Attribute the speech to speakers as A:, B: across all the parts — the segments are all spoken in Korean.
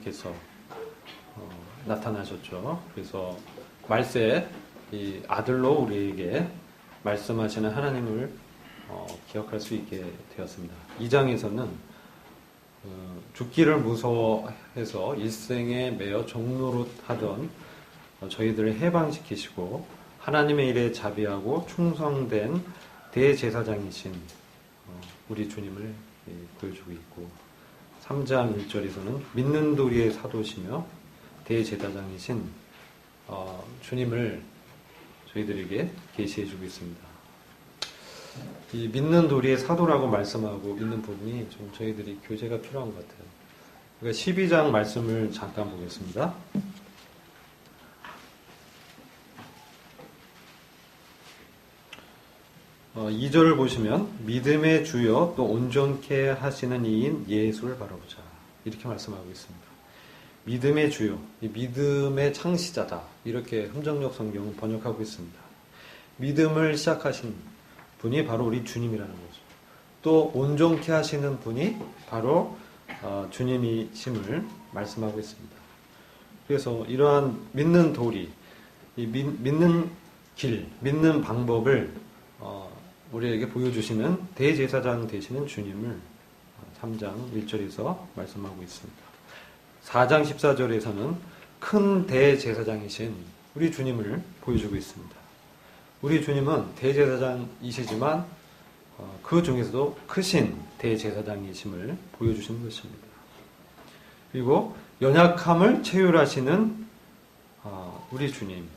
A: 께서 나타나셨죠. 그래서 말세 이 아들로 우리에게 말씀하시는 하나님을 기억할 수 있게 되었습니다. 2장에서는 죽기를 무서워해서 일생에 매여 종노릇하던 저희들을 해방시키시고 하나님의 일에 자비하고 충성된 대제사장이신 우리 주님을 보여주고 있고, 3장 1절에서는 믿는 도리의 사도시며 대제사장이신 주님을 저희들에게 계시해주고 있습니다. 이 믿는 도리의 사도라고 말씀하고 있는 부분이 좀 저희들이 교제가 필요한 것 같아요. 그러니까 12장 말씀을 잠깐 보겠습니다. 2절을 보시면 믿음의 주여 또 온전케 하시는 이인 예수를 바라보자, 이렇게 말씀하고 있습니다. 믿음의 주요, 이 믿음의 창시자다, 이렇게 흠정역 성경은 번역하고 있습니다. 믿음을 시작하신 분이 바로 우리 주님이라는 거죠. 또 온전케 하시는 분이 바로 주님이심을 말씀하고 있습니다. 그래서 이러한 믿는 도리, 이 믿는 길, 믿는 방법을 우리에게 보여주시는 대제사장 되시는 주님을 3장 1절에서 말씀하고 있습니다. 4장 14절에서는 큰 대제사장이신 우리 주님을 보여주고 있습니다. 우리 주님은 대제사장이시지만 그 중에서도 크신 대제사장이심을 보여주시는 것입니다. 그리고 연약함을 체휼하시는 우리 주님,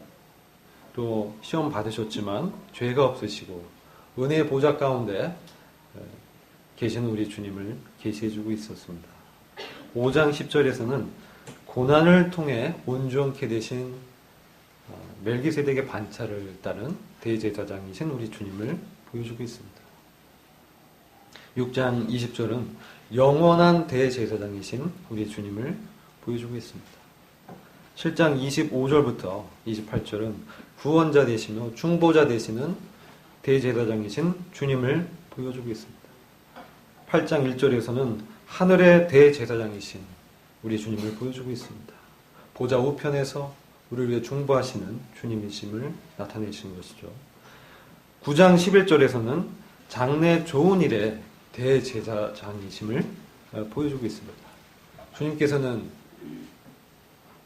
A: 또 시험 받으셨지만 죄가 없으시고 은혜의 보좌 가운데 계시는 우리 주님을 계시해주고 있었습니다. 5장 10절에서는 고난을 통해 온전케 되신 멜기세덱의 반차를 따른 대제사장이신 우리 주님을 보여주고 있습니다. 6장 20절은 영원한 대제사장이신 우리 주님을 보여주고 있습니다. 7장 25절부터 28절은 구원자 되시며 중보자 되시는 대제사장이신 주님을 보여주고 있습니다. 8장 1절에서는 하늘의 대제사장이신 우리 주님을 보여주고 있습니다. 보좌 우편에서 우리를 위해 중보하시는 주님이심을 나타내시는 것이죠. 9장 11절에서는 장래 좋은 일의 대제사장이심을 보여주고 있습니다. 주님께서는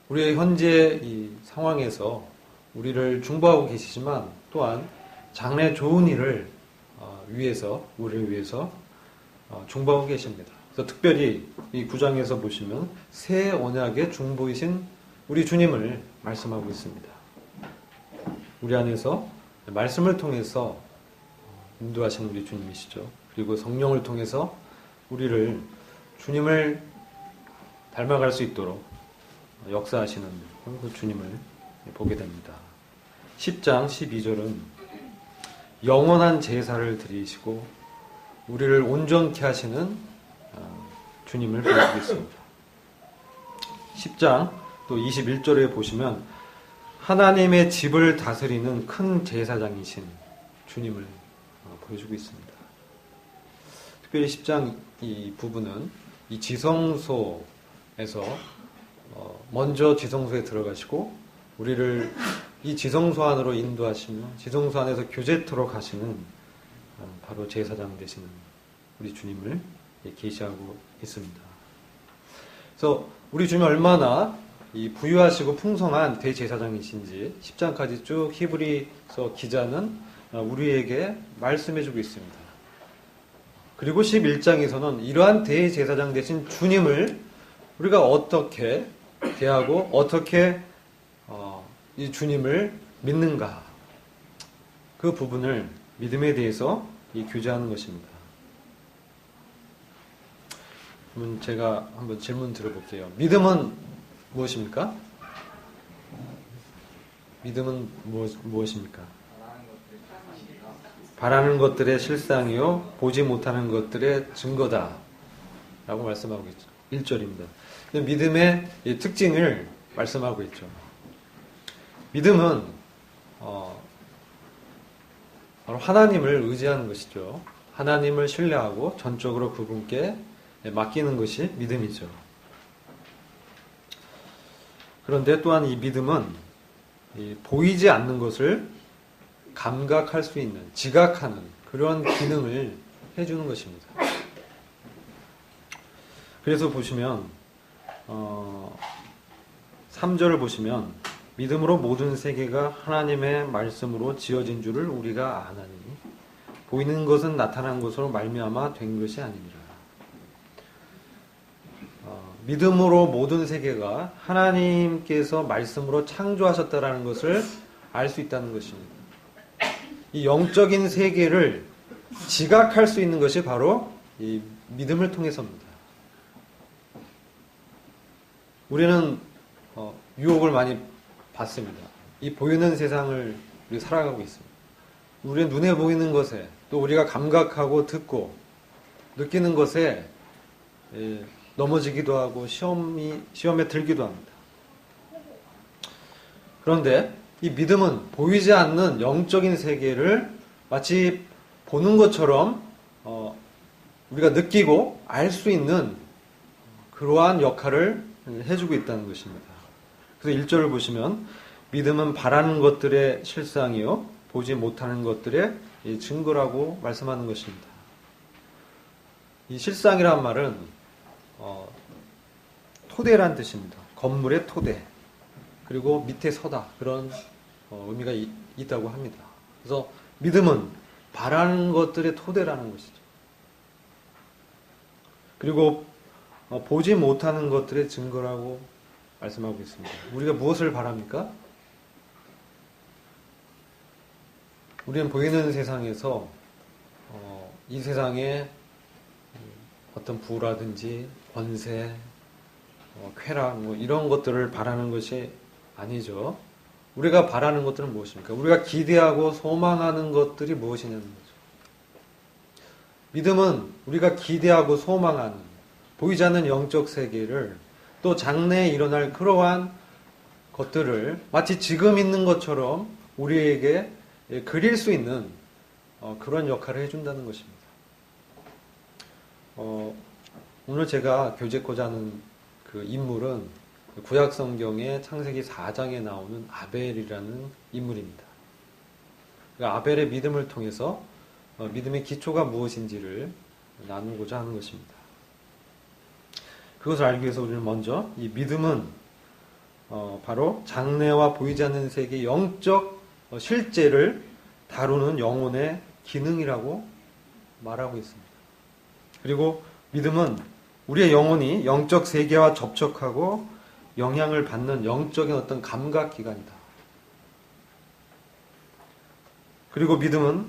A: 우리의 현재 이 상황에서 우리를 중보하고 계시지만 또한 장래 좋은 일을 위해서, 우리를 위해서 중보하고 계십니다. 그래서 특별히 이 9장에서 보시면 새 언약의 중보이신 우리 주님을 말씀하고 있습니다. 우리 안에서 말씀을 통해서 인도하시는 우리 주님이시죠. 그리고 성령을 통해서 우리를 주님을 닮아갈 수 있도록 역사하시는 그 주님을 보게 됩니다. 10장 12절은 영원한 제사를 드리시고 우리를 온전케 하시는 주님을 보여주고 있습니다. 10장 또 21절에 보시면 하나님의 집을 다스리는 큰 제사장이신 주님을 보여주고 있습니다. 특별히 10장 이 부분은 이 지성소에서 먼저 지성소에 들어가시고 우리를 이 지성소 안으로 인도하시며 지성소 안에서 교제토록 하시는 바로 제사장 되시는 우리 주님을 계시하고 있습니다. 그래서 우리 주님이 얼마나 이 부유하시고 풍성한 대제사장이신지 10장까지 쭉 히브리서 기자는 우리에게 말씀해주고 있습니다. 그리고 11장에서는 이러한 대제사장 되신 주님을 우리가 어떻게 대하고 어떻게 이 주님을 믿는가, 그 부분을 믿음에 대해서 교제하는 것입니다. 그러면 제가 한번 질문 드려볼게요. 믿음은 무엇입니까? 믿음은 무엇입니까? 바라는 것들의 실상이요 보지 못하는 것들의 증거다 라고 말씀하고 있죠. 1절입니다. 믿음의 특징을 말씀하고 있죠. 믿음은 바로 하나님을 의지하는 것이죠. 하나님을 신뢰하고 전적으로 그분께 맡기는 것이 믿음이죠. 그런데 또한 이 믿음은 보이지 않는 것을 감각할 수 있는, 지각하는 그런 기능을 해주는 것입니다. 그래서 보시면 3절을 보시면 믿음으로 모든 세계가 하나님의 말씀으로 지어진 줄을 우리가 아나니 보이는 것은 나타난 것으로 말미암아 된 것이 아니니라. 믿음으로 모든 세계가 하나님께서 말씀으로 창조하셨다라는 것을 알 수 있다는 것입니다. 이 영적인 세계를 지각할 수 있는 것이 바로 이 믿음을 통해서입니다. 우리는 유혹을 많이 받습니다. 이 보이는 세상을 우리 살아가고 있습니다. 우리의 눈에 보이는 것에 또 우리가 감각하고 듣고 느끼는 것에 넘어지기도 하고 시험에 들기도 합니다. 그런데 이 믿음은 보이지 않는 영적인 세계를 마치 보는 것처럼 우리가 느끼고 알 수 있는 그러한 역할을 해주고 있다는 것입니다. 그래서 1절을 보시면 믿음은 바라는 것들의 실상이요 보지 못하는 것들의 증거라고 말씀하는 것입니다. 이 실상이란 말은 토대란 뜻입니다. 건물의 토대 그리고 밑에 서다 그런 의미가 있다고 합니다. 그래서 믿음은 바라는 것들의 토대라는 것이죠. 그리고 보지 못하는 것들의 증거라고 말씀하고 있습니다. 우리가 무엇을 바랍니까? 우리는 보이는 세상에서 이 세상에 어떤 부라든지 권세, 쾌락 이런 것들을 바라는 것이 아니죠. 우리가 바라는 것들은 무엇입니까? 우리가 기대하고 소망하는 것들이 무엇이냐는 거죠. 믿음은 우리가 기대하고 소망하는 보이지 않는 영적 세계를 또 장래에 일어날 그러한 것들을 마치 지금 있는 것처럼 우리에게 그릴 수 있는 그런 역할을 해준다는 것입니다. 오늘 제가 교제코자 하는 그 인물은 구약 성경의 창세기 4장에 나오는 아벨이라는 인물입니다. 아벨의 믿음을 통해서 믿음의 기초가 무엇인지를 나누고자 하는 것입니다. 그것을 알기 위해서 우리는 먼저 이 믿음은 바로 장래와 보이지 않는 세계 영적 실제를 다루는 영혼의 기능이라고 말하고 있습니다. 그리고 믿음은 우리의 영혼이 영적 세계와 접촉하고 영향을 받는 영적인 어떤 감각기관이다. 그리고 믿음은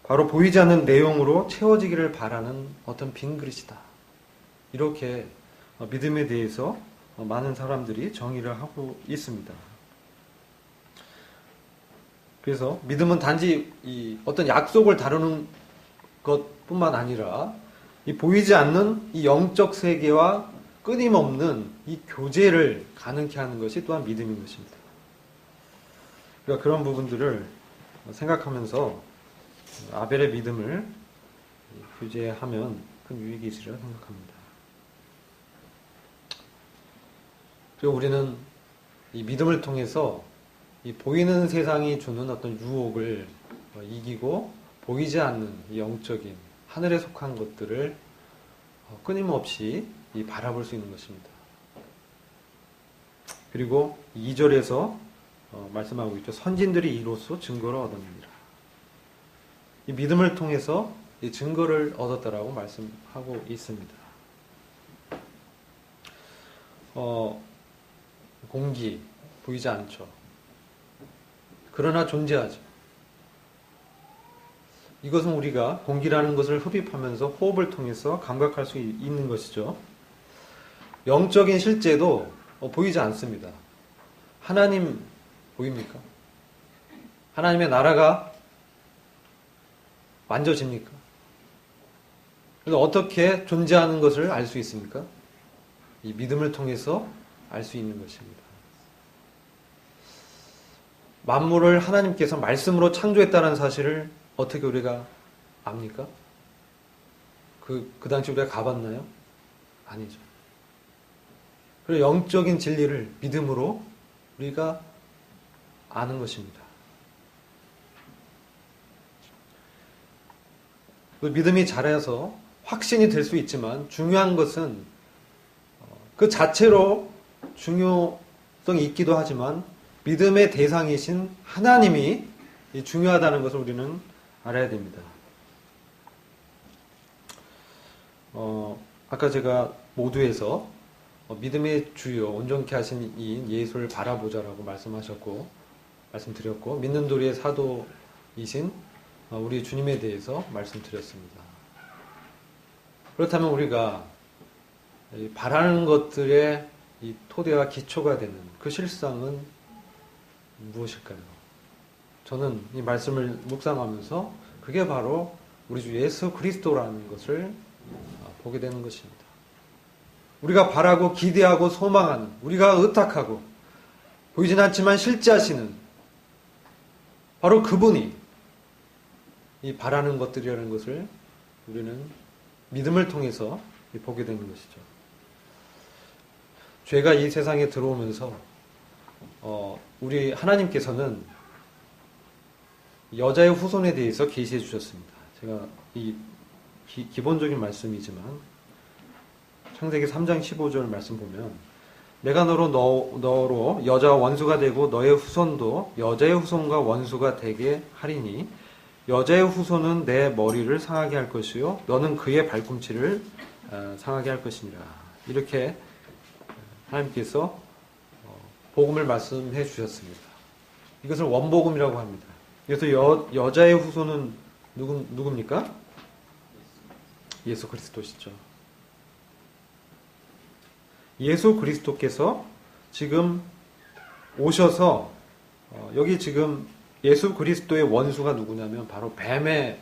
A: 바로 보이지 않는 내용으로 채워지기를 바라는 어떤 빈 그릇이다. 이렇게 믿음에 대해서 많은 사람들이 정의를 하고 있습니다. 그래서 믿음은 단지 이 어떤 약속을 다루는 것뿐만 아니라 이 보이지 않는 이 영적 세계와 끊임없는 이 교제를 가능케 하는 것이 또한 믿음인 것입니다. 그러니까 그런 부분들을 생각하면서 아벨의 믿음을 교제하면 큰 유익이 있으리라 생각합니다. 그리고 우리는 이 믿음을 통해서 이 보이는 세상이 주는 어떤 유혹을 이기고 보이지 않는 이 영적인 하늘에 속한 것들을 끊임없이 바라볼 수 있는 것입니다. 그리고 2절에서 말씀하고 있죠. 선진들이 이로써 증거를 얻었느니라. 이 믿음을 통해서 이 증거를 얻었다라고 말씀하고 있습니다. 공기 보이지 않죠. 그러나 존재하죠. 이것은 우리가 공기라는 것을 흡입하면서 호흡을 통해서 감각할 수 있는 것이죠. 영적인 실제도 보이지 않습니다. 하나님 보입니까? 하나님의 나라가 만져집니까? 그래서 어떻게 존재하는 것을 알 수 있습니까? 이 믿음을 통해서 알 수 있는 것입니다. 만물을 하나님께서 말씀으로 창조했다는 사실을 어떻게 우리가 압니까? 그 당시 우리가 가봤나요? 아니죠. 그리고 영적인 진리를 믿음으로 우리가 아는 것입니다. 그 믿음이 자라서 확신이 될 수 있지만 중요한 것은 그 자체로 중요성이 있기도 하지만 믿음의 대상이신 하나님이 중요하다는 것을 우리는 알아야 됩니다. 아까 제가 모두에서 믿음의 주요 온전케 하신 이인 예수를 바라보자라고 말씀드렸고 믿는 도리의 사도이신 우리 주님에 대해서 말씀드렸습니다. 그렇다면 우리가 바라는 것들의 이 토대와 기초가 되는 그 실상은 무엇일까요? 저는 이 말씀을 묵상하면서 그게 바로 우리 주 예수 그리스도라는 것을 보게 되는 것입니다. 우리가 바라고 기대하고 소망하는, 우리가 의탁하고 보이진 않지만 실제하시는 바로 그분이 이 바라는 것들이라는 것을 우리는 믿음을 통해서 보게 되는 것이죠. 죄가 이 세상에 들어오면서 우리 하나님께서는 여자의 후손에 대해서 계시해 주셨습니다. 제가 이 기본적인 말씀이지만 창세기 3장 15절 말씀 보면 내가 너로 여자와 원수가 되고 너의 후손도 여자의 후손과 원수가 되게 하리니 여자의 후손은 내 머리를 상하게 할 것이요 너는 그의 발꿈치를 상하게 할 것이니라. 이렇게 하나님께서 복음을 말씀해 주셨습니다. 이것을 원복음이라고 합니다. 그래서 여자의 후손은 누굽니까? 예수 그리스도시죠. 예수 그리스도께서 지금 오셔서 여기 지금 예수 그리스도의 원수가 누구냐면 바로 뱀에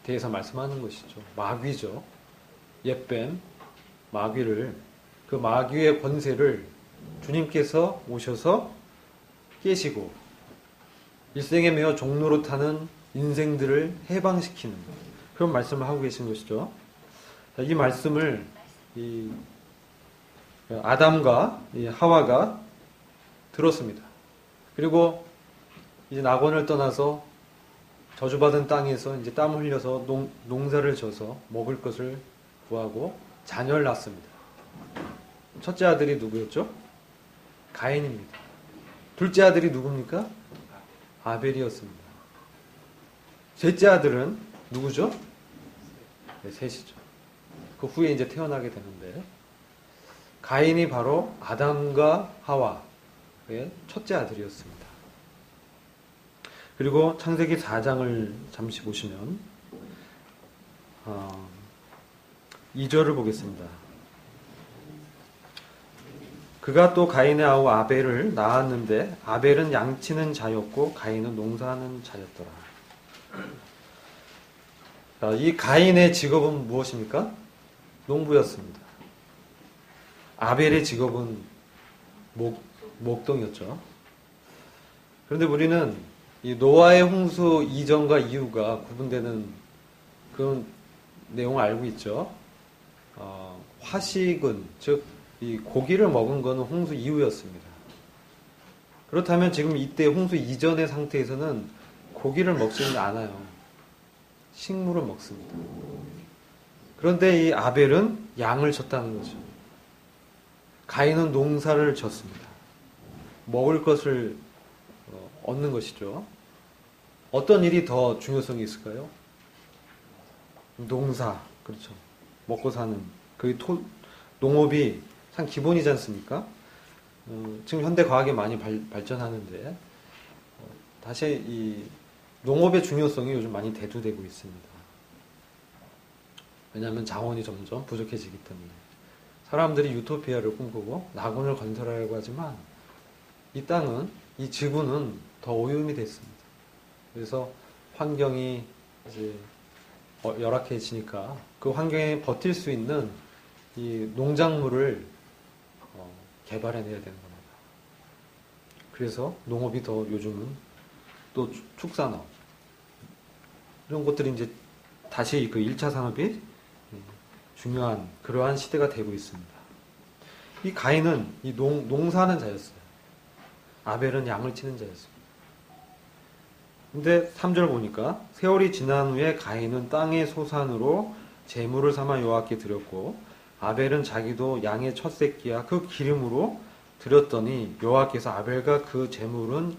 A: 대해서 말씀하는 것이죠. 마귀죠. 옛뱀, 마귀를, 그 마귀의 권세를 주님께서 오셔서 깨시고 일생에 매어 종로로 타는 인생들을 해방시키는 그런 말씀을 하고 계신 것이죠. 이 말씀을 아담과 하와가 들었습니다. 그리고 이제 낙원을 떠나서 저주받은 땅에서 이제 땀 흘려서 농사를 져서 먹을 것을 구하고 자녀를 낳습니다. 첫째 아들이 누구였죠? 가인입니다. 둘째 아들이 누굽니까? 아벨이었습니다. 셋째 아들은 누구죠? 네, 셋이죠. 그 후에 이제 태어나게 되는데 가인이 바로 아담과 하와의 첫째 아들이었습니다. 그리고 창세기 4장을 잠시 보시면 2절을 보겠습니다. 그가 또 가인의 아우 아벨을 낳았는데 아벨은 양치는 자였고 가인은 농사하는 자였더라. 이 가인의 직업은 무엇입니까? 농부였습니다. 아벨의 직업은 목동이었죠. 그런데 우리는 이 노아의 홍수 이전과 이후가 구분되는 그런 내용을 알고 있죠. 화식은 즉 이 고기를 먹은 것은 홍수 이후였습니다. 그렇다면 지금 이때 홍수 이전의 상태에서는 고기를 먹지는 않아요. 식물을 먹습니다. 그런데 이 아벨은 양을 쳤다는 거죠. 가인은 농사를 졌습니다. 먹을 것을 얻는 것이죠. 어떤 일이 더 중요성이 있을까요? 농사, 그렇죠. 먹고 사는 그 농업이 참 기본이지 않습니까? 지금 현대 과학이 많이 발전하는데 다시 이 농업의 중요성이 요즘 많이 대두되고 있습니다. 왜냐하면 자원이 점점 부족해지기 때문에 사람들이 유토피아를 꿈꾸고 낙원을 건설하려고 하지만 이 땅은, 이 지구는 더 오염이 됐습니다. 그래서 환경이 이제 열악해지니까 그 환경에 버틸 수 있는 이 농작물을 개발해내야 되는 겁니다. 그래서 농업이 더 요즘은 또 축산업 이런 것들이 이제 다시 그 1차 산업이 중요한 그러한 시대가 되고 있습니다. 이 가인은 이 농사하는 자였어요. 아벨은 양을 치는 자였습니다. 근데 3절 보니까 세월이 지난 후에 가인은 땅의 소산으로 제물을 삼아 여호와께 드렸고 아벨은 자기도 양의 첫 새끼야 그 기름으로 드렸더니 여호와께서 아벨과 그 제물은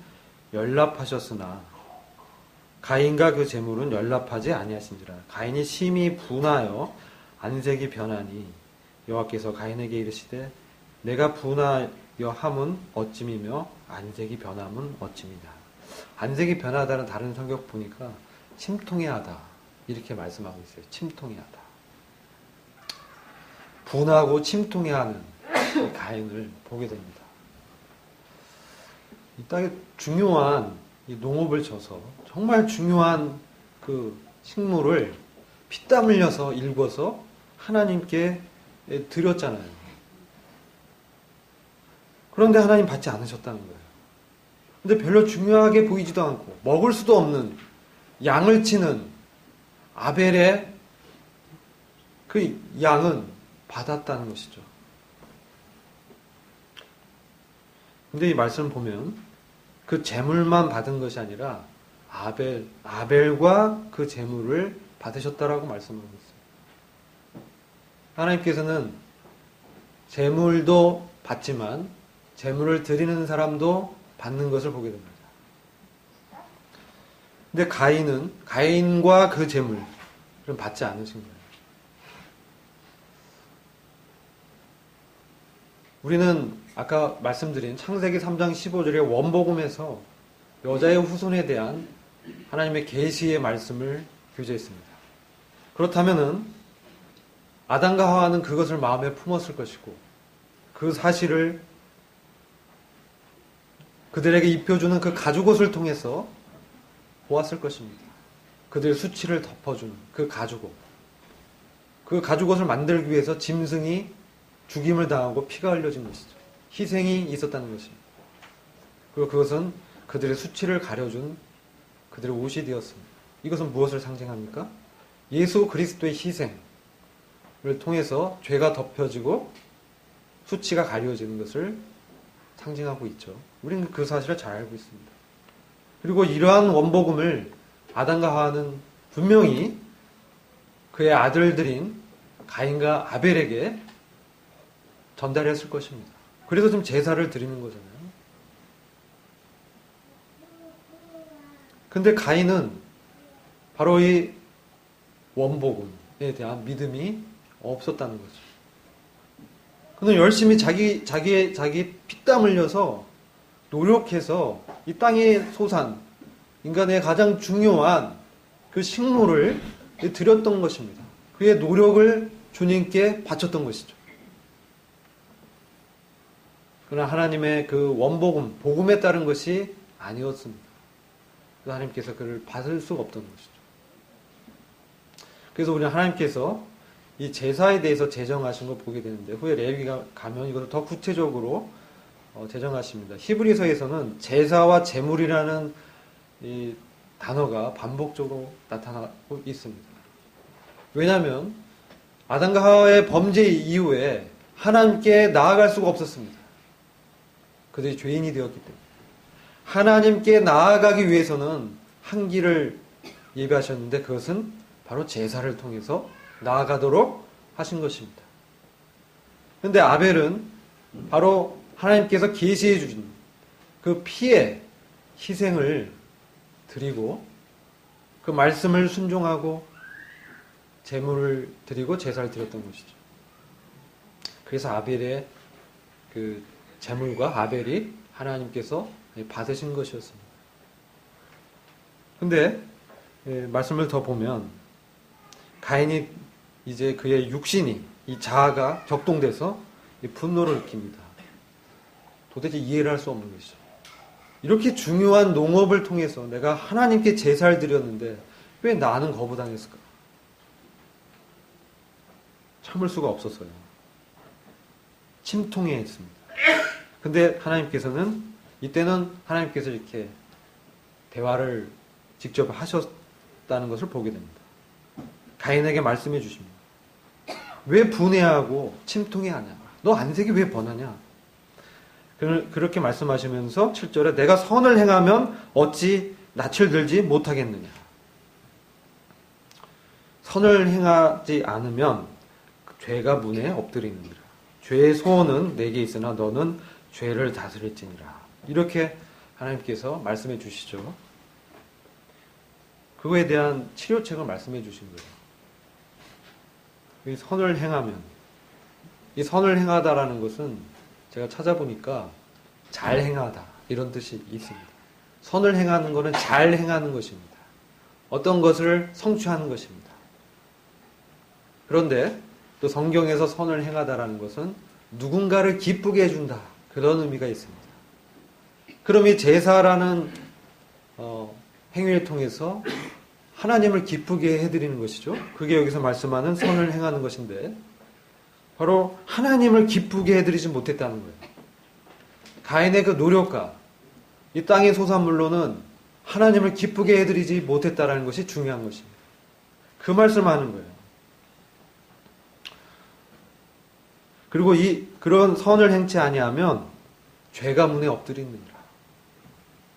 A: 연락하셨으나 가인과 그 제물은 연락하지 아니하신지라. 가인이 심히 분하여 안색이 변하니 여호와께서 가인에게 이르시되 내가 분하여 함은 어찜이며 안색이 변함은 어찜이다. 안색이 변하다는 다른 성경 보니까 침통해하다 이렇게 말씀하고 있어요. 침통해하다. 분하고 침통해하는 가인을 보게 됩니다. 이 땅에 중요한 이 농업을 져서 정말 중요한 그 식물을 피땀 흘려서 일궈서 하나님께 드렸잖아요. 그런데 하나님 받지 않으셨다는 거예요. 근데 별로 중요하게 보이지도 않고 먹을 수도 없는 양을 치는 아벨의 그 양은 받았다는 것이죠. 근데 이 말씀을 보면 그 제물만 받은 것이 아니라 아벨과 그 제물을 받으셨다라고 말씀하고 있어요. 하나님께서는 제물도 받지만 제물을 드리는 사람도 받는 것을 보게 됩니다. 근데 가인과 그 제물은 받지 않으신 거예요. 우리는 아까 말씀드린 창세기 3장 15절의 원복음에서 여자의 후손에 대한 하나님의 계시의 말씀을 교제했습니다. 그렇다면은 아담과 하와는 그것을 마음에 품었을 것이고 그 사실을 그들에게 입혀주는 그 가죽옷을 통해서 보았을 것입니다. 그들의 수치를 덮어주는 그 가죽옷. 그 가죽옷을 만들기 위해서 짐승이 죽임을 당하고 피가 흘려진 것이죠. 희생이 있었다는 것입니다. 그리고 그것은 그들의 수치를 가려준 그들의 옷이 되었습니다. 이것은 무엇을 상징합니까? 예수 그리스도의 희생을 통해서 죄가 덮여지고 수치가 가려지는 것을 상징하고 있죠. 우리는 그 사실을 잘 알고 있습니다. 그리고 이러한 원복음을 아담과 하와는 분명히 그의 아들들인 가인과 아벨에게 전달했을 것입니다. 그래서 지금 제사를 드리는 거잖아요. 근데 가인은 바로 이 원복음에 대한 믿음이 없었다는 거죠. 그는 열심히 자기 피땀 흘려서 노력해서 이 땅의 소산, 인간의 가장 중요한 그 식물을 드렸던 것입니다. 그의 노력을 주님께 바쳤던 것이죠. 그러나 하나님의 그 원복음, 복음에 따른 것이 아니었습니다. 하나님께서 그를 받을 수가 없던 것이죠. 그래서 우리는 하나님께서 이 제사에 대해서 제정하신 걸 보게 되는데 후에 레위가 가면 이것을 더 구체적으로 제정하십니다. 히브리서에서는 제사와 제물이라는 이 단어가 반복적으로 나타나고 있습니다. 왜냐하면 아담과 하와의 범죄 이후에 하나님께 나아갈 수가 없었습니다. 그들이 죄인이 되었기 때문에 하나님께 나아가기 위해서는 한 길을 예비하셨는데 그것은 바로 제사를 통해서 나아가도록 하신 것입니다. 그런데 아벨은 바로 하나님께서 계시해 주신 그 피의 희생을 드리고 그 말씀을 순종하고 제물을 드리고 제사를 드렸던 것이죠. 그래서 아벨의 그 제물과 아벨이 하나님께서 받으신 것이었습니다. 근데 말씀을 더 보면 가인이 이제 그의 육신이 이 자아가 격동돼서 분노를 느낍니다. 도대체 이해를 할 수 없는 것이죠. 이렇게 중요한 농업을 통해서 내가 하나님께 제사를 드렸는데 왜 나는 거부당했을까? 참을 수가 없었어요. 침통해했습니다. 근데 하나님께서는 이때는 하나님께서 이렇게 대화를 직접 하셨다는 것을 보게 됩니다. 가인에게 말씀해 주십니다. 왜 분해하고 침통해하냐? 너 안색이 왜 번하냐? 그렇게 말씀하시면서 7절에 내가 선을 행하면 어찌 낯을 들지 못하겠느냐. 선을 행하지 않으면 죄가 문에 엎드리느니라. 죄의 소원은 내게 있으나 너는 죄를 다스릴지니라. 이렇게 하나님께서 말씀해 주시죠. 그거에 대한 치료책을 말씀해 주신 거예요. 이 선을 행하면, 이 선을 행하다라는 것은 제가 찾아보니까 잘 행하다 이런 뜻이 있습니다. 선을 행하는 것은 잘 행하는 것입니다. 어떤 것을 성취하는 것입니다. 그런데 또 성경에서 선을 행하다라는 것은 누군가를 기쁘게 해준다 그런 의미가 있습니다. 그럼 이 제사라는 행위를 통해서 하나님을 기쁘게 해드리는 것이죠. 그게 여기서 말씀하는 선을 행하는 것인데 바로 하나님을 기쁘게 해드리지 못했다는 거예요. 가인의 그 노력과 이 땅의 소산물로는 하나님을 기쁘게 해드리지 못했다는 것이 중요한 것입니다. 그 말씀을 하는 거예요. 그리고 그런 선을 행치 아니하면 죄가 문에 엎드리느니라.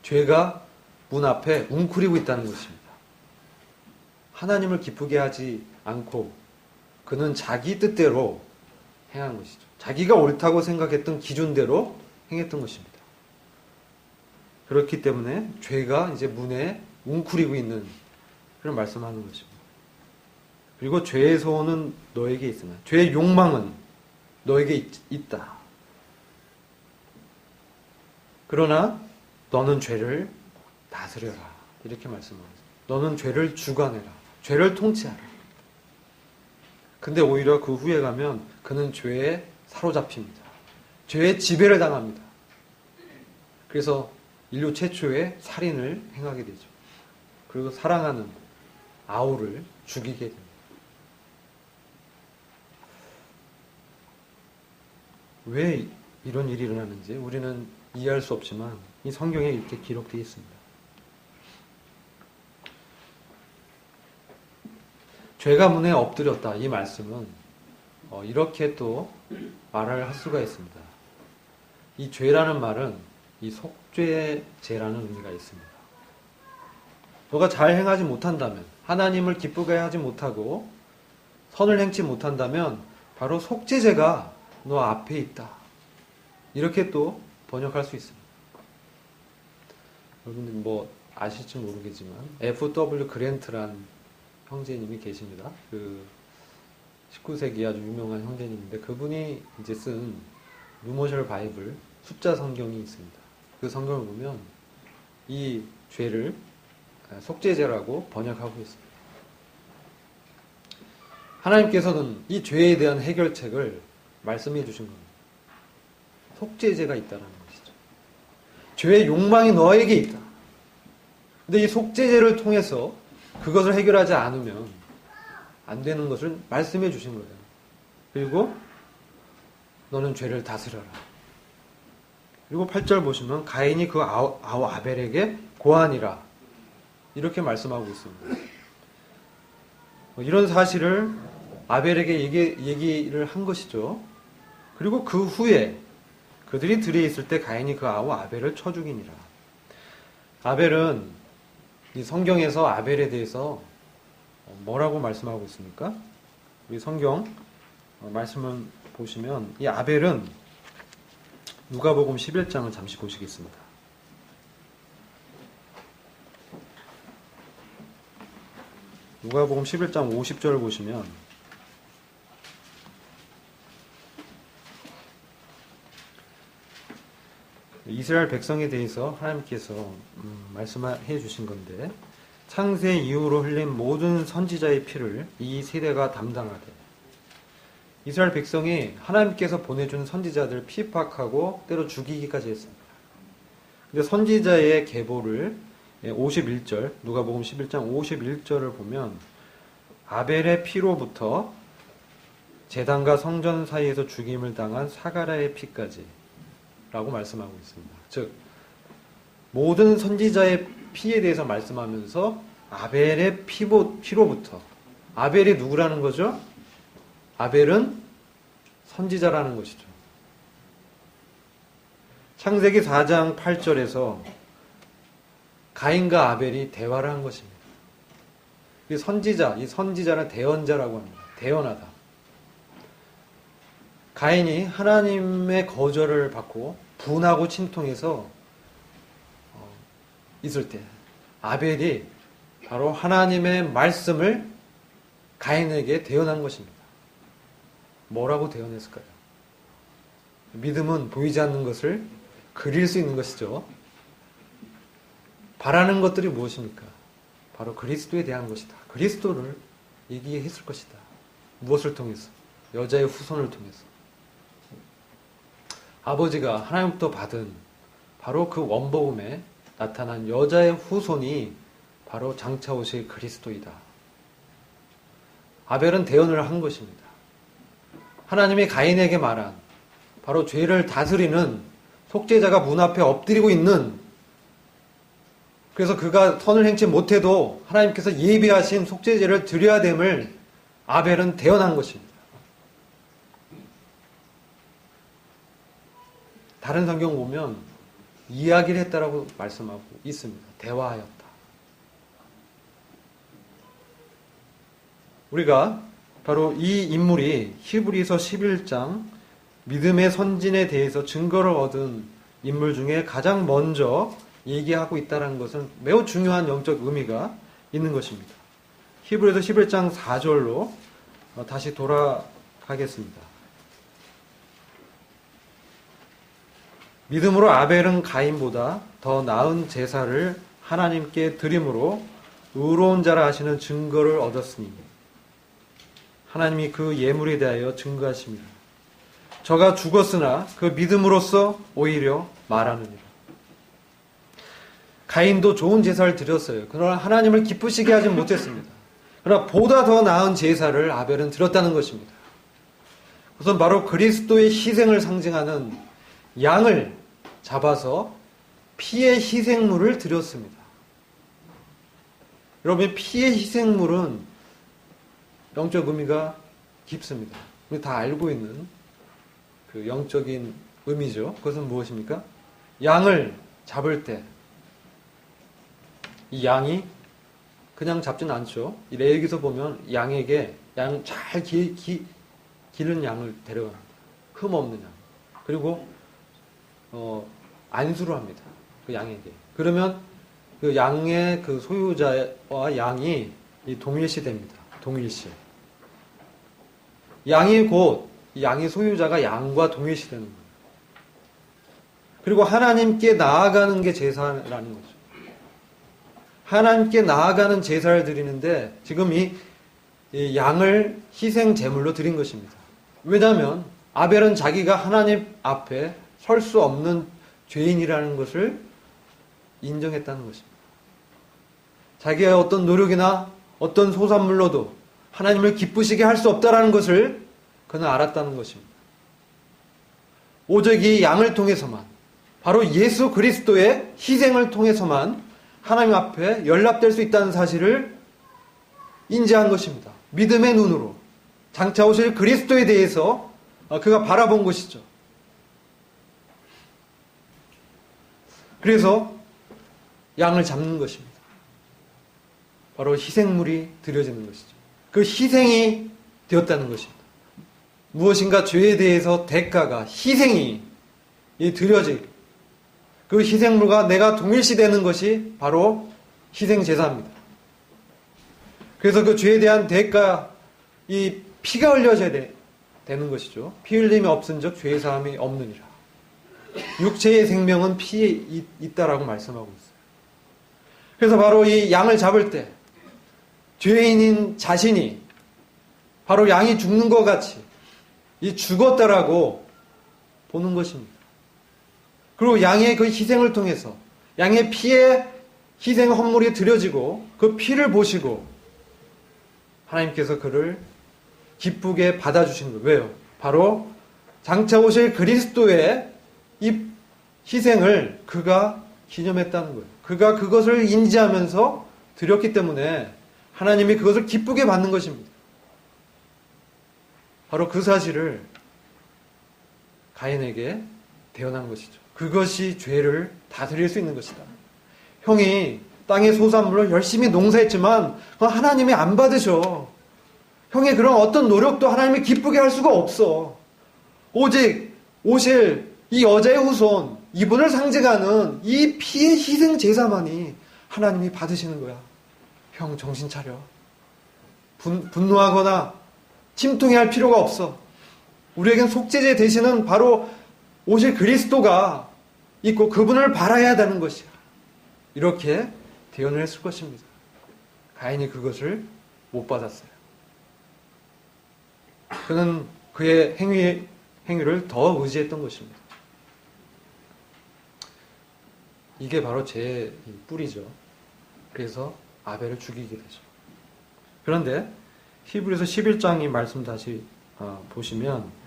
A: 죄가 문 앞에 웅크리고 있다는 것입니다. 하나님을 기쁘게 하지 않고 그는 자기 뜻대로 행한 것이죠. 자기가 옳다고 생각했던 기준대로 행했던 것입니다. 그렇기 때문에 죄가 이제 문에 웅크리고 있는 그런 말씀하는 것입니다. 그리고 죄의 소원은 너에게 있으나 죄의 욕망은 너에게 있다. 그러나 너는 죄를 다스려라. 이렇게 말씀합니다. 너는 죄를 주관해라. 죄를 통치하라. 근데 오히려 그 후에 가면 그는 죄에 사로잡힙니다. 죄의 지배를 당합니다. 그래서 인류 최초의 살인을 행하게 되죠. 그리고 사랑하는 아우를 죽이게 됩니다. 왜 이런 일이 일어나는지 우리는 이해할 수 없지만 이 성경에 이렇게 기록되어 있습니다. 죄가 문에 엎드렸다. 이 말씀은 이렇게 또 말을 할 수가 있습니다. 이 죄라는 말은 이 속죄죄라는 의미가 있습니다. 너가 잘 행하지 못한다면, 하나님을 기쁘게 하지 못하고 선을 행치 못한다면 바로 속죄죄가 너 앞에 있다. 이렇게 또 번역할 수 있습니다. 여러분들 뭐 아실지 모르겠지만 F.W. 그랜트란 형제님이 계십니다. 그 19세기 아주 유명한 형제님인데 그분이 이제 쓴 누모셜 바이블 숫자 성경이 있습니다. 그 성경을 보면 이 죄를 속죄죄라고 번역하고 있습니다. 하나님께서는 이 죄에 대한 해결책을 말씀해 주신 겁니다. 속죄죄가 있다는 것이죠. 죄의 욕망이 너에게 있다. 근데 이 속죄죄를 통해서 그것을 해결하지 않으면 안 되는 것을 말씀해 주신 거예요. 그리고 너는 죄를 다스려라. 그리고 8절 보시면 가인이 그 아우 아벨에게 고하니라. 이렇게 말씀하고 있습니다. 이런 사실을 아벨에게 얘기를 한 것이죠. 그리고 그 후에 그들이 들에 있을 때 가인이 그 아우 아벨을 쳐 죽이니라. 아벨은 이 성경에서 아벨에 대해서 뭐라고 말씀하고 있습니까? 우리 성경 말씀을 보시면 이 아벨은 누가복음 11장을 잠시 보시겠습니다. 누가복음 11장 50절을 보시면 이스라엘 백성에 대해서 하나님께서 말씀해 주신 건데 창세 이후로 흘린 모든 선지자의 피를 이 세대가 담당하되 이스라엘 백성이 하나님께서 보내준 선지자들 핍박하고 때로 죽이기까지 했습니다. 근데 선지자의 계보를 51절 누가복음 11장 51절을 보면 아벨의 피로부터 제단과 성전 사이에서 죽임을 당한 사가랴의 피까지 라고 말씀하고 있습니다. 즉 모든 선지자의 피에 대해서 말씀하면서 아벨의 피로부터 아벨이 누구라는 거죠? 아벨은 선지자라는 것이죠. 창세기 4장 8절에서 가인과 아벨이 대화를 한 것입니다. 이 선지자는 대언자라고 합니다. 대언하다. 가인이 하나님의 거절을 받고 분하고 침통해서 있을 때 아벨이 바로 하나님의 말씀을 가인에게 대언한 것입니다. 뭐라고 대언했을까요? 믿음은 보이지 않는 것을 그릴 수 있는 것이죠. 바라는 것들이 무엇입니까? 바로 그리스도에 대한 것이다. 그리스도를 얘기했을 것이다. 무엇을 통해서? 여자의 후손을 통해서. 아버지가 하나님부터 받은 바로 그 원복음에 나타난 여자의 후손이 바로 장차 오실 그리스도이다. 아벨은 대언을 한 것입니다. 하나님이 가인에게 말한 바로 죄를 다스리는 속죄자가 문 앞에 엎드리고 있는, 그래서 그가 선을 행치 못해도 하나님께서 예비하신 속죄제를 드려야 됨을 아벨은 대언한 것입니다. 다른 성경 보면 이야기를 했다라고 말씀하고 있습니다. 대화하였다. 우리가 바로 이 인물이 히브리서 11장 믿음의 선진에 대해서 증거를 얻은 인물 중에 가장 먼저 얘기하고 있다는 것은 매우 중요한 영적 의미가 있는 것입니다. 히브리서 11장 4절로 다시 돌아가겠습니다. 믿음으로 아벨은 가인보다 더 나은 제사를 하나님께 드림으로 의로운 자라 하시는 증거를 얻었으니 하나님이 그 예물에 대하여 증거하십니다. 저가 죽었으나 그 믿음으로써 오히려 말하느니라. 가인도 좋은 제사를 드렸어요. 그러나 하나님을 기쁘시게 하지 못했습니다. 그러나 보다 더 나은 제사를 아벨은 드렸다는 것입니다. 우선 바로 그리스도의 희생을 상징하는 양을 잡아서 피의 희생물을 드렸습니다. 여러분, 피의 희생물은 영적 의미가 깊습니다. 우리 다 알고 있는 그 영적인 의미죠. 그것은 무엇입니까? 양을 잡을 때 이 양이 그냥 잡지는 않죠. 이 레위기서 보면 양에게 양 잘 기른 양을 데려갑니다. 흠 없는 양. 그리고 안수를 합니다. 그 양에게. 그러면 그 양의 그 소유자와 양이 이 동일시 됩니다. 동일시. 양이 곧 양의 소유자가 양과 동일시 되는 거예요. 그리고 하나님께 나아가는 게 제사라는 거죠. 하나님께 나아가는 제사를 드리는데 지금 이 양을 희생 제물로 드린 것입니다. 왜냐하면 아벨은 자기가 하나님 앞에 설 수 없는 죄인이라는 것을 인정했다는 것입니다. 자기의 어떤 노력이나 어떤 소산물로도 하나님을 기쁘시게 할 수 없다는 것을 그는 알았다는 것입니다. 오직 이 양을 통해서만, 바로 예수 그리스도의 희생을 통해서만 하나님 앞에 연락될 수 있다는 사실을 인지한 것입니다. 믿음의 눈으로 장차 오실 그리스도에 대해서 그가 바라본 것이죠. 그래서 양을 잡는 것입니다. 바로 희생물이 드려지는 것이죠. 그 희생이 되었다는 것입니다. 무엇인가 죄에 대해서 대가가, 희생이 드려지고 그 희생물과 내가 동일시되는 것이 바로 희생제사입니다. 그래서 그 죄에 대한 대가, 이 피가 흘려져야 되는 것이죠. 피 흘림이 없은 적 죄의 사함이 없느니라. 육체의 생명은 피에 있다라고 말씀하고 있어요. 그래서 바로 이 양을 잡을 때 죄인인 자신이 바로 양이 죽는 것 같이 죽었다라고 보는 것입니다. 그리고 양의 그 희생을 통해서 양의 피에 희생 헌물이 드려지고 그 피를 보시고 하나님께서 그를 기쁘게 받아주신 거예요. 왜요? 바로 장차 오실 그리스도의 이 희생을 그가 기념했다는 거예요. 그가 그것을 인지하면서 드렸기 때문에 하나님이 그것을 기쁘게 받는 것입니다. 바로 그 사실을 가인에게 대언한 것이죠. 그것이 죄를 다스릴 수 있는 것이다. 형이 땅의 소산물을 열심히 농사했지만 그건 하나님이 안 받으셔. 형의 그런 어떤 노력도 하나님이 기쁘게 할 수가 없어. 오직 오실 이 여자의 후손, 이분을 상징하는 이 피의 희생 제사만이 하나님이 받으시는 거야. 형 정신 차려. 분노하거나 침통해할 필요가 없어. 우리에겐 속죄제 되시는 바로 오실 그리스도가 있고 그분을 바라야 되는 것이야. 이렇게 대언을 했을 것입니다. 가인이 그것을 못 받았어요. 그는 그의 행위를 더 의지했던 것입니다. 이게 바로 죄의 뿌리죠. 그래서 아벨을 죽이게 되죠. 그런데 히브리서 11장 이 말씀 다시 보시면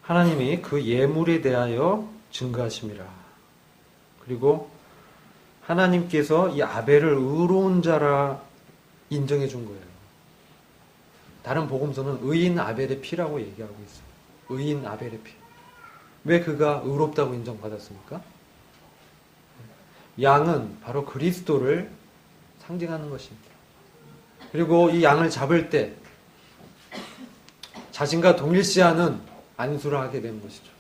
A: 하나님이 그 예물에 대하여 증거하심이라. 그리고 하나님께서 이 아벨을 의로운 자라 인정해 준 거예요. 다른 복음서는 의인 아벨의 피라고 얘기하고 있어요. 의인 아벨의 피. 왜 그가 의롭다고 인정받았습니까? 양은 바로 그리스도를 상징하는 것입니다. 그리고 이 양을 잡을 때 자신과 동일시하는 안수를 하게 된 것이죠.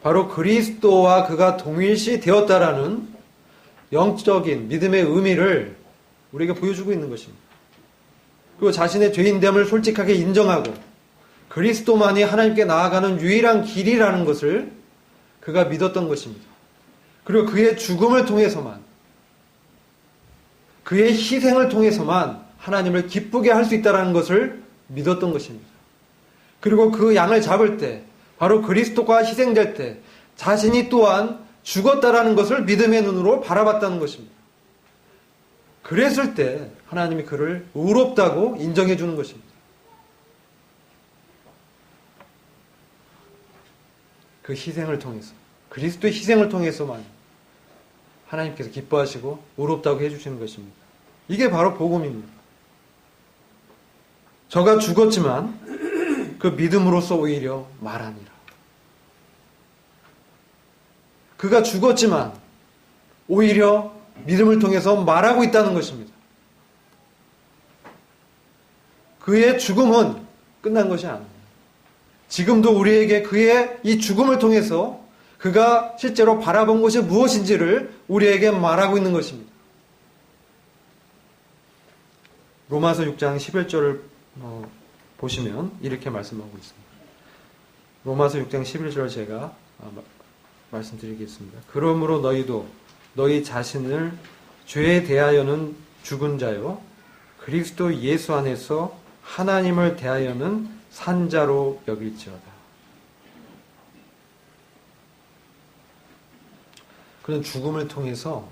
A: 바로 그리스도와 그가 동일시 되었다라는 영적인 믿음의 의미를 우리에게 보여주고 있는 것입니다. 그리고 자신의 죄인됨을 솔직하게 인정하고 그리스도만이 하나님께 나아가는 유일한 길이라는 것을 그가 믿었던 것입니다. 그리고 그의 죽음을 통해서만, 그의 희생을 통해서만 하나님을 기쁘게 할 수 있다는 것을 믿었던 것입니다. 그리고 그 양을 잡을 때, 바로 그리스도가 희생될 때 자신이 또한 죽었다라는 것을 믿음의 눈으로 바라봤다는 것입니다. 그랬을 때 하나님이 그를 의롭다고 인정해 주는 것입니다. 그 희생을 통해서, 그리스도의 희생을 통해서만 하나님께서 기뻐하시고 의롭다고 해주시는 것입니다. 이게 바로 복음입니다. 저가 죽었지만 그 믿음으로써 오히려 말하니라. 그가 죽었지만 오히려 믿음을 통해서 말하고 있다는 것입니다. 그의 죽음은 끝난 것이 아닙니다. 지금도 우리에게 그의 이 죽음을 통해서 그가 실제로 바라본 것이 무엇인지를 우리에게 말하고 있는 것입니다. 로마서 6장 11절을 보시면 이렇게 말씀하고 있습니다. 로마서 6장 11절 제가 말씀드리겠습니다. 그러므로 너희도 너희 자신을 죄에 대하여는 죽은 자요 그리스도 예수 안에서 하나님을 대하여는 산 자로 여길지어다. 그는 죽음을 통해서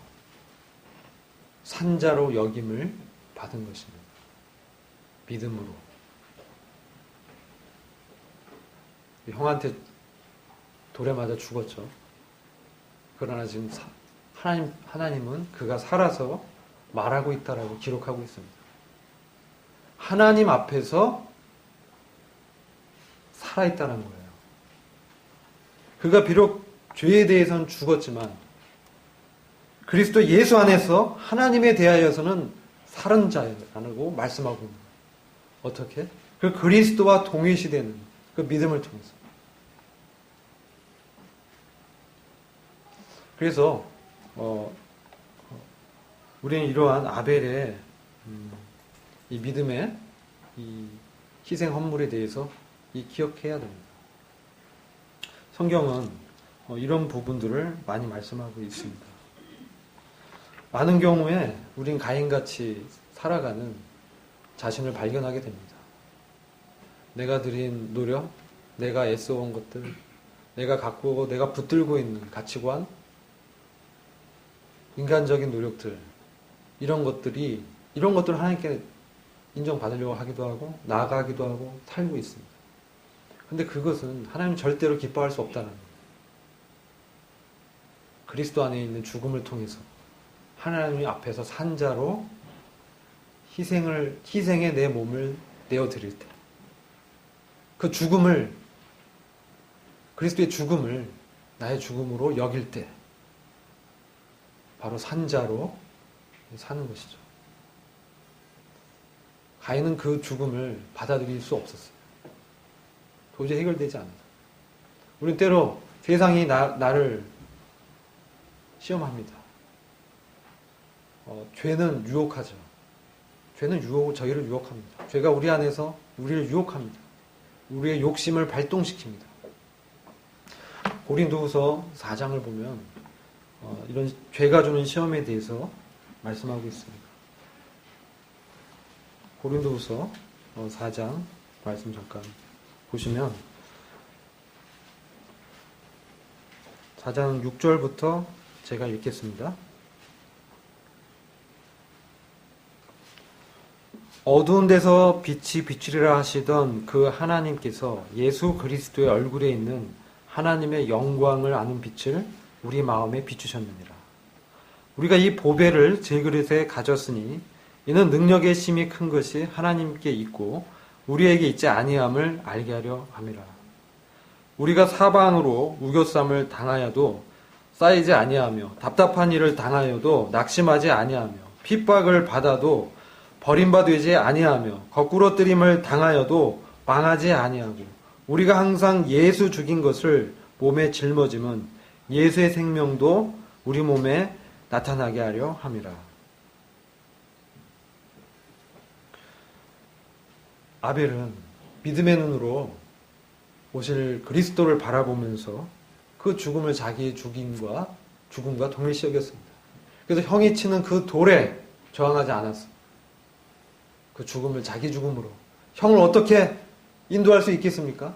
A: 산 자로 여김을 받은 것입니다. 믿음으로. 형한테 돌에 맞아 죽었죠. 그러나 지금 하나님은 그가 살아서 말하고 있다라고 기록하고 있습니다. 하나님 앞에서 살아있다는 거예요. 그가 비록 죄에 대해서는 죽었지만 그리스도 예수 안에서 하나님에 대하여서는 살은 자라고 말씀하고 있는 거예요. 어떻게? 그 그리스도와 동일시되는 그 믿음을 통해서. 그래서 우리는 이러한 아벨의 이 믿음의 이 희생 헌물에 대해서 기억해야 됩니다. 성경은 이런 부분들을 많이 말씀하고 있습니다. 많은 경우에 우린 가인같이 살아가는 자신을 발견하게 됩니다. 내가 들인 노력, 내가 애써온 것들, 내가 갖고 오고 내가 붙들고 있는 가치관, 인간적인 노력들, 이런 것들을 하나님께 인정받으려고 하기도 하고 나아가기도 하고 살고 있습니다. 근데 그것은 하나님 절대로 기뻐할 수 없다는 거예요. 그리스도 안에 있는 죽음을 통해서 하나님 앞에서 산 자로 희생에 내 몸을 내어드릴 때, 그 죽음을, 그리스도의 죽음을 나의 죽음으로 여길 때, 바로 산자로 사는 것이죠. 가인은 그 죽음을 받아들일 수 없었어요. 도저히 해결되지 않아요. 우리는 때로 세상이 나를 시험합니다. 죄는 유혹하죠. 죄는 저희를 유혹합니다. 죄가 우리 안에서 우리를 유혹합니다. 우리의 욕심을 발동시킵니다. 고린도후서 4장을 보면 이런 죄가 주는 시험에 대해서 말씀하고 있습니다. 고린도후서 4장 말씀 잠깐 보시면 4장 6절부터 제가 읽겠습니다. 어두운 데서 빛이 비추리라 하시던 그 하나님께서 예수 그리스도의 얼굴에 있는 하나님의 영광을 아는 빛을 우리 마음에 비추셨느니라. 우리가 이 보배를 질그릇에 가졌으니 이는 능력의 심이 큰 것이 하나님께 있고 우리에게 있지 아니함을 알게 하려 함이라. 우리가 사방으로 우겨쌈을 당하여도 쌓이지 아니하며 답답한 일을 당하여도 낙심하지 아니하며 핍박을 받아도 버림받지 아니하며 거꾸로 뜨림을 당하여도 망하지 아니하고 우리가 항상 예수 죽인 것을 몸에 짊어짐은 예수의 생명도 우리 몸에 나타나게 하려 함이라. 아벨은 믿음의 눈으로 오실 그리스도를 바라보면서 그 죽음을 자기의 죽음과 동일시 여겼습니다. 그래서 형이 치는 그 돌에 저항하지 않았습니다. 그 죽음을 자기 죽음으로. 형을 어떻게 인도할 수 있겠습니까?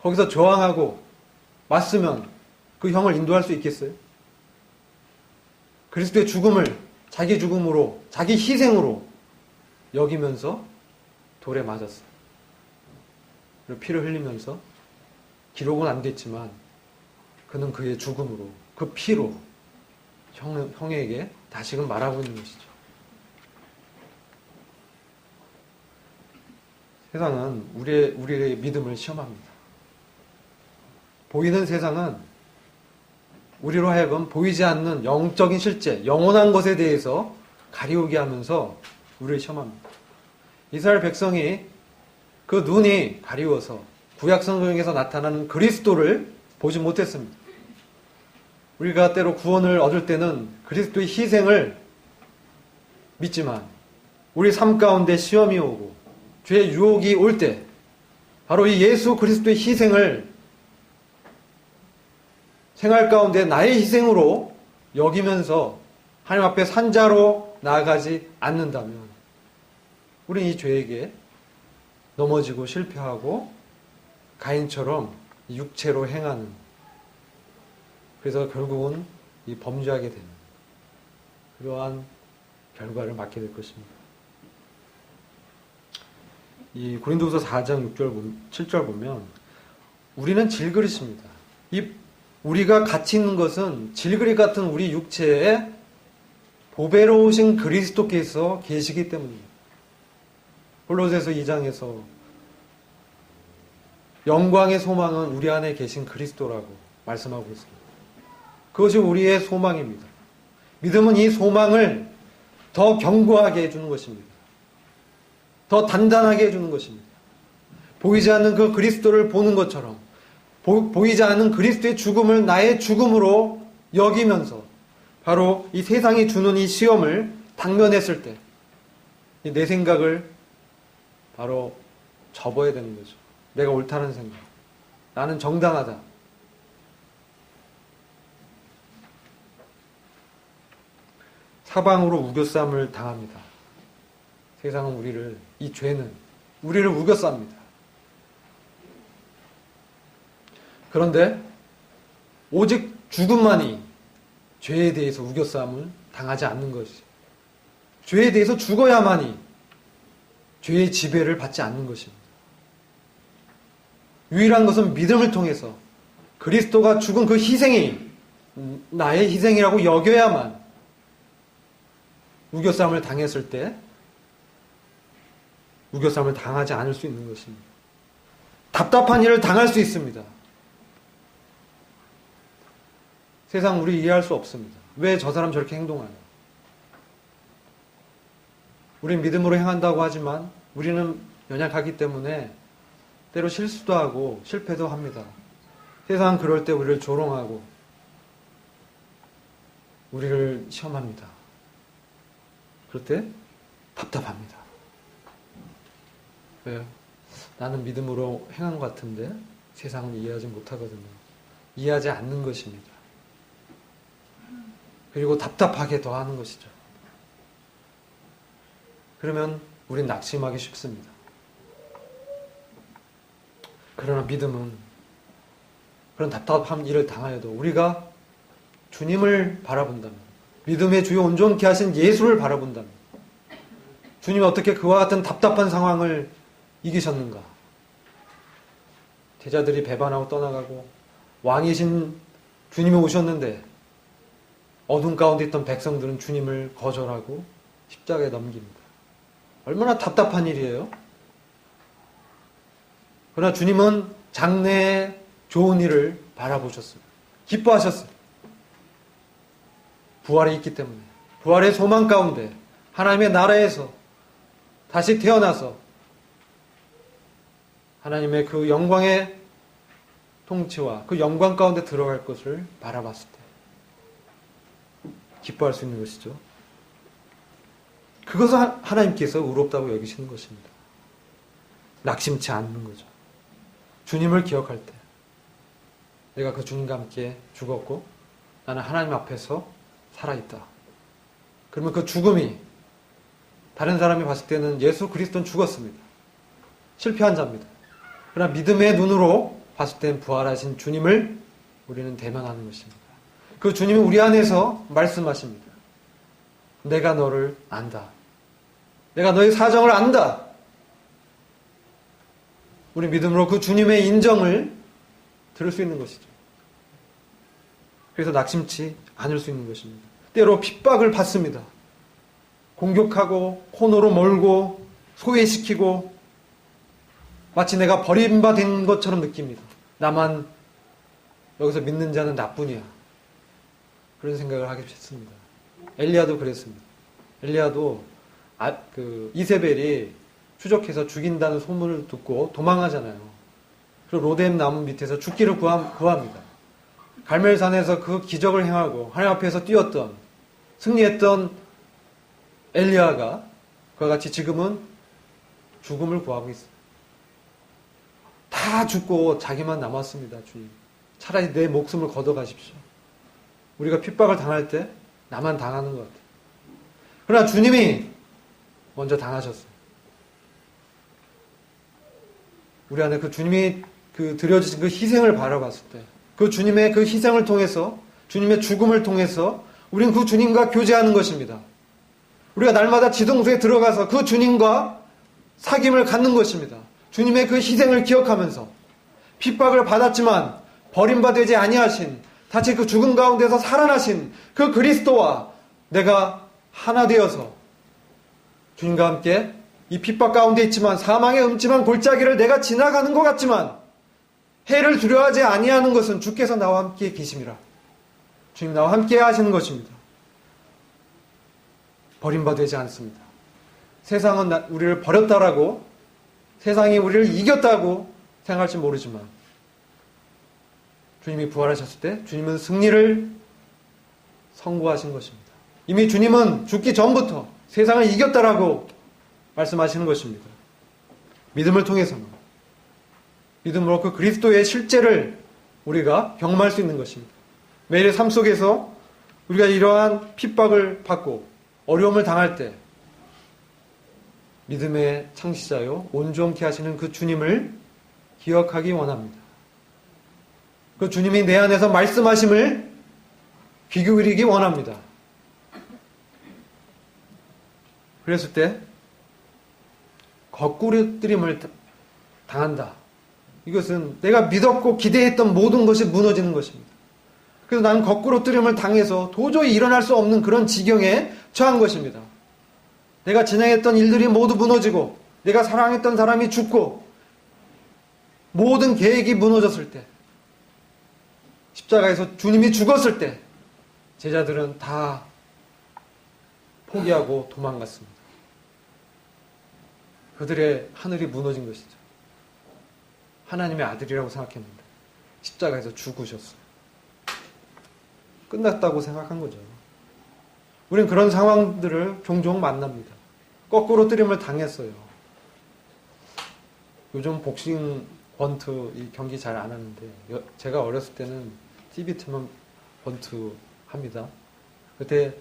A: 거기서 저항하고 맞으면 그 형을 인도할 수 있겠어요? 그리스도의 죽음을 자기 죽음으로, 자기 희생으로 여기면서 돌에 맞았어요. 그리고 피를 흘리면서 기록은 안 됐지만 그는 그의 죽음으로, 그 피로 형에게 다시금 말하고 있는 것이죠. 세상은 우리의 믿음을 시험합니다. 보이는 세상은 우리로 하여금 보이지 않는 영적인 실제, 영원한 것에 대해서 가리우게 하면서 우리를 시험합니다. 이스라엘 백성이 그 눈이 가리워서 구약 성경에서 나타나는 그리스도를 보지 못했습니다. 우리가 때로 구원을 얻을 때는 그리스도의 희생을 믿지만 우리 삶 가운데 시험이 오고 죄의 유혹이 올 때 바로 이 예수 그리스도의 희생을 생활 가운데 나의 희생으로 여기면서 하나님 앞에 산자로 나아가지 않는다면 우리는 이 죄에게 넘어지고 실패하고 가인처럼 육체로 행하는, 그래서 결국은 이 범죄하게 되는 그러한 결과를 맞게 될 것입니다. 이 고린도후서 4장 7절 보면 우리는 질그릇입니다. 우리가 가치 있는 것은 질그릇 같은 우리 육체에 보배로우신 그리스도께서 계시기 때문입니다. 골로새서 2장에서 영광의 소망은 우리 안에 계신 그리스도라고 말씀하고 있습니다. 그것이 우리의 소망입니다. 믿음은 이 소망을 더 견고하게 해주는 것입니다. 더 단단하게 해주는 것입니다. 보이지 않는 그 그리스도를 보는 것처럼 보이지 않는 그리스도의 죽음을 나의 죽음으로 여기면서 바로 이 세상이 주는 이 시험을 당면했을 때 내 생각을 바로 접어야 되는 거죠. 내가 옳다는 생각. 나는 정당하다. 사방으로 우겨쌈을 당합니다. 세상은 이 죄는 우리를 우겨쌉니다. 그런데 오직 죽음만이 죄에 대해서 우겨쌈을 당하지 않는 것이죠. 죄에 대해서 죽어야만이 죄의 지배를 받지 않는 것입니다. 유일한 것은 믿음을 통해서 그리스도가 죽은 그 희생이 나의 희생이라고 여겨야만 우겨쌈을 당했을 때 우겨쌈을 당하지 않을 수 있는 것입니다. 답답한 일을 당할 수 있습니다. 세상 우리 이해할 수 없습니다. 왜 저 사람 저렇게 행동하냐? 우린 믿음으로 행한다고 하지만 우리는 연약하기 때문에 때로 실수도 하고 실패도 합니다. 세상은 그럴 때 우리를 조롱하고 우리를 시험합니다. 그럴 때 답답합니다. 왜요? 나는 믿음으로 행한 것 같은데 세상은 이해하지 못하거든요. 이해하지 않는 것입니다. 그리고 답답하게 더하는 것이죠. 그러면 우린 낙심하기 쉽습니다. 그러나 믿음은 그런 답답한 일을 당하여도 우리가 주님을 바라본다면, 믿음의 주요 온전케 하신 예수를 바라본다면, 주님이 어떻게 그와 같은 답답한 상황을 이기셨는가? 제자들이 배반하고 떠나가고 왕이신 주님이 오셨는데 어둠 가운데 있던 백성들은 주님을 거절하고 십자가에 넘깁니다. 얼마나 답답한 일이에요? 그러나 주님은 장래의 좋은 일을 바라보셨어요. 기뻐하셨어요. 부활이 있기 때문에, 부활의 소망 가운데 하나님의 나라에서 다시 태어나서 하나님의 그 영광의 통치와 그 영광 가운데 들어갈 것을 바라봤을 때 기뻐할 수 있는 것이죠. 그것을 하나님께서 의롭다고 여기시는 것입니다. 낙심치 않는 거죠. 주님을 기억할 때 내가 그 주님과 함께 죽었고 나는 하나님 앞에서 살아있다. 그러면 그 죽음이 다른 사람이 봤을 때는 예수 그리스도는 죽었습니다. 실패한 자입니다. 그러나 믿음의 눈으로 봤을 땐 부활하신 주님을 우리는 대면하는 것입니다. 그 주님이 우리 안에서 말씀하십니다. 내가 너를 안다. 내가 너의 사정을 안다. 우리 믿음으로 그 주님의 인정을 들을 수 있는 것이죠. 그래서 낙심치 않을 수 있는 것입니다. 때로 핍박을 받습니다. 공격하고 코너로 몰고 소외시키고 마치 내가 버림받은 것처럼 느낍니다. 나만 여기서 믿는 자는 나뿐이야. 그런 생각을 하게 됐습니다. 엘리야도 그랬습니다. 엘리야도 이세벨이 추적해서 죽인다는 소문을 듣고 도망하잖아요. 그리고 로뎀 나무 밑에서 죽기를 구합니다. 갈멜산에서 그 기적을 행하고 하나님 앞에서 뛰었던 승리했던 엘리야가 그와 같이 지금은 죽음을 구하고 있어요. 다 죽고 자기만 남았습니다. 주님, 차라리 내 목숨을 걷어가십시오. 우리가 핍박을 당할 때 나만 당하는 것 같아요. 그러나 주님이 먼저 당하셨어요. 우리 안에 그 주님이 드려주신 그 희생을 바라봤을 때, 그 주님의 그 희생을 통해서, 주님의 죽음을 통해서 우리는 그 주님과 교제하는 것입니다. 우리가 날마다 지성소에 들어가서 그 주님과 사귐을 갖는 것입니다. 주님의 그 희생을 기억하면서 핍박을 받았지만 버림받지 아니하신, 다시 그 죽음 가운데서 살아나신 그 그리스도와 내가 하나 되어서 주님과 함께 이 핍박 가운데 있지만 사망의 음침한 골짜기를 내가 지나가는 것 같지만 해를 두려워하지 아니하는 것은 주께서 나와 함께 계심이라. 주님 나와 함께 하시는 것입니다. 버림받지 않습니다. 세상은 우리를 버렸다라고, 세상이 우리를 이겼다고 생각할지 모르지만 주님이 부활하셨을 때 주님은 승리를 선고하신 것입니다. 이미 주님은 죽기 전부터 세상을 이겼다라고 말씀하시는 것입니다. 믿음을 통해서는, 믿음으로 그 그리스도의 실제를 우리가 경험할 수 있는 것입니다. 매일의 삶 속에서 우리가 이러한 핍박을 받고 어려움을 당할 때 믿음의 창시자요 온전케 하시는 그 주님을 기억하기 원합니다. 그 주님이 내 안에서 말씀하심을 귀 기울이기 원합니다. 그랬을 때 거꾸로뜨림을 당한다. 이것은 내가 믿었고 기대했던 모든 것이 무너지는 것입니다. 그래서 나는 거꾸로뜨림을 당해서 도저히 일어날 수 없는 그런 지경에 처한 것입니다. 내가 진행했던 일들이 모두 무너지고 내가 사랑했던 사람이 죽고 모든 계획이 무너졌을 때, 십자가에서 주님이 죽었을 때 제자들은 다 포기하고 도망갔습니다. 그들의 하늘이 무너진 것이죠. 하나님의 아들이라고 생각했는데 십자가에서 죽으셨어요. 끝났다고 생각한 거죠. 우리는 그런 상황들을 종종 만납니다. 거꾸로 뜨림을 당했어요. 요즘 복싱 권투 이 경기 잘 안 하는데 제가 어렸을 때는 TV 틀면 권투 합니다. 그때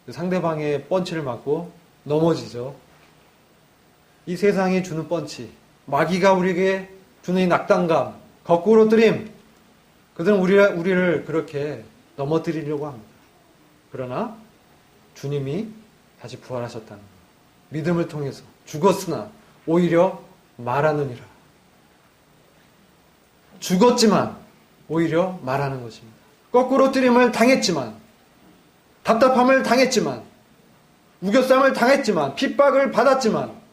A: 상대방의 펀치를 맞고 넘어지죠. 이 세상이 주는 펀치, 마귀가 우리에게 주는 이 낙담감, 거꾸로 뜨림, 그들은 우리를 그렇게 넘어뜨리려고 합니다. 그러나 주님이 다시 부활하셨다는 것, 믿음을 통해서 죽었으나 오히려 말하느니라. 죽었지만 오히려 말하는 것입니다. 거꾸로 뜨림을 당했지만, 답답함을 당했지만, 우겨쌈을 당했지만, 핍박을 받았지만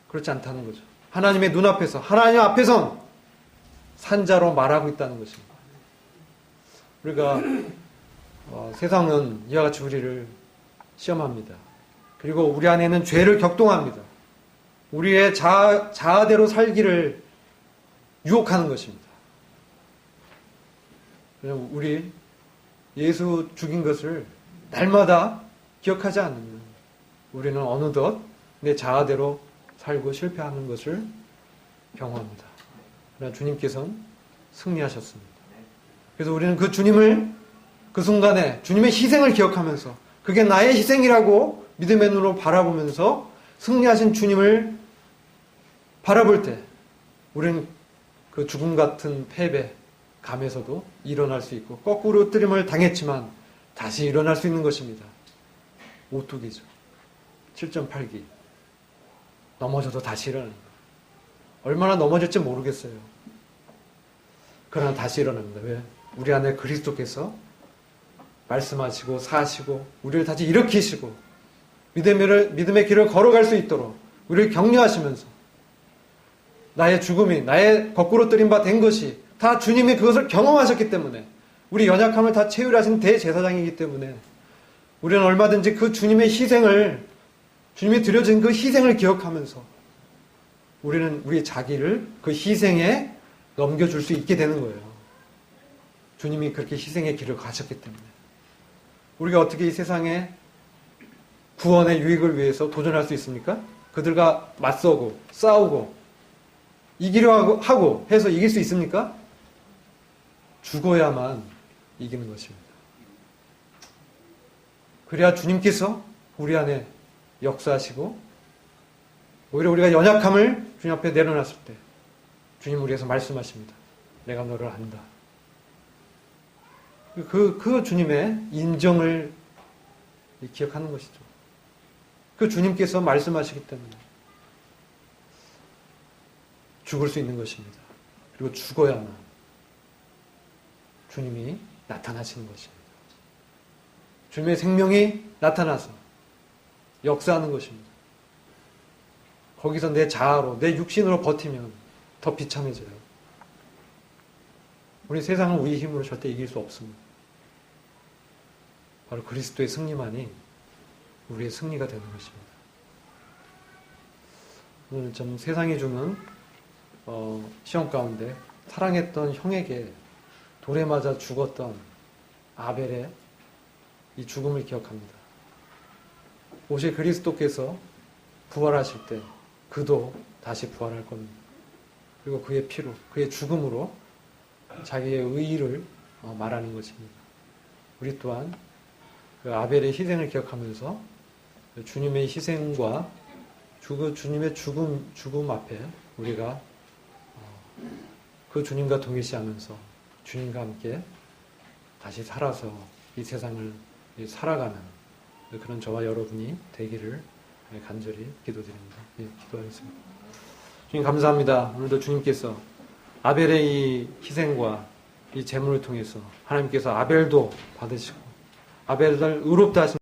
A: 그렇지 않다는 거죠. 하나님의 눈앞에서, 하나님 앞에선 산자로 말하고 있다는 것입니다. 우리가 세상은 이와 같이 우리를 시험합니다. 그리고 우리 안에는 죄를 격동합니다. 우리의 자아대로 살기를 유혹하는 것입니다. 우리 예수 죽인 것을 날마다 기억하지 않으면 우리는 어느덧 내 자아대로 살고 실패하는 것을 경험합니다. 그러나 주님께서는 승리하셨습니다. 그래서 우리는 그 주님을 그 순간에 주님의 희생을 기억하면서 그게 나의 희생이라고 믿음의 눈으로 바라보면서 승리하신 주님을 바라볼 때 우리는 그 죽음 같은 패배감에서도 일어날 수 있고 거꾸로 뜨림을 당했지만 다시 일어날 수 있는 것입니다. 오뚜기죠. 7.8기. 넘어져도 다시 일어나는 거예요. 얼마나 넘어질지 모르겠어요. 그러나 다시 일어납니다. 왜? 우리 안에 그리스도께서 말씀하시고 사시고 우리를 다시 일으키시고 믿음의 길을 걸어갈 수 있도록 우리를 격려하시면서 나의 죽음이 나의 거꾸로 뜨림 바 된 것이 다 주님이 그것을 경험하셨기 때문에 우리 연약함을 다 채우하신 대제사장이기 때문에 우리는 얼마든지 그 주님의 희생을 주님이 드려진 그 희생을 기억하면서 우리는 우리 자기를 그 희생에 넘겨줄 수 있게 되는 거예요. 주님이 그렇게 희생의 길을 가셨기 때문에 우리가 어떻게 이 세상에 구원의 유익을 위해서 도전할 수 있습니까? 그들과 맞서고 싸우고 이기려 하고 해서 이길 수 있습니까? 죽어야만 이기는 것입니다. 그래야 주님께서 우리 안에 역사하시고 오히려 우리가 연약함을 주님 앞에 내려놨을 때 주님 우리에서 말씀하십니다. 내가 너를 안다. 그 주님의 인정을 기억하는 것이죠. 그 주님께서 말씀하시기 때문에 죽을 수 있는 것입니다. 그리고 죽어야만 주님이 나타나시는 것입니다. 주님의 생명이 나타나서 역사하는 것입니다. 거기서 내 자아로, 내 육신으로 버티면 더 비참해져요. 우리 세상은 우리 힘으로 절대 이길 수 없습니다. 바로 그리스도의 승리만이 우리의 승리가 되는 것입니다. 오늘 좀 세상이 주는 시험 가운데 사랑했던 형에게 돌에 맞아 죽었던 아벨의 이 죽음을 기억합니다. 오실 그리스도께서 부활하실 때 그도 다시 부활할 겁니다. 그리고 그의 피로, 그의 죽음으로 자기의 의의를 말하는 것입니다. 우리 또한 그 아벨의 희생을 기억하면서 주님의 희생과 주님의 죽음 앞에 우리가 그 주님과 동일시하면서 주님과 함께 다시 살아서 이 세상을 살아가는 그런 저와 여러분이 되기를 간절히 기도드립니다. 예, 기도하겠습니다. 주님 감사합니다. 오늘도 주님께서 아벨의 이 희생과 이 제물을 통해서 하나님께서 아벨도 받으시고 아벨을 의롭다 하신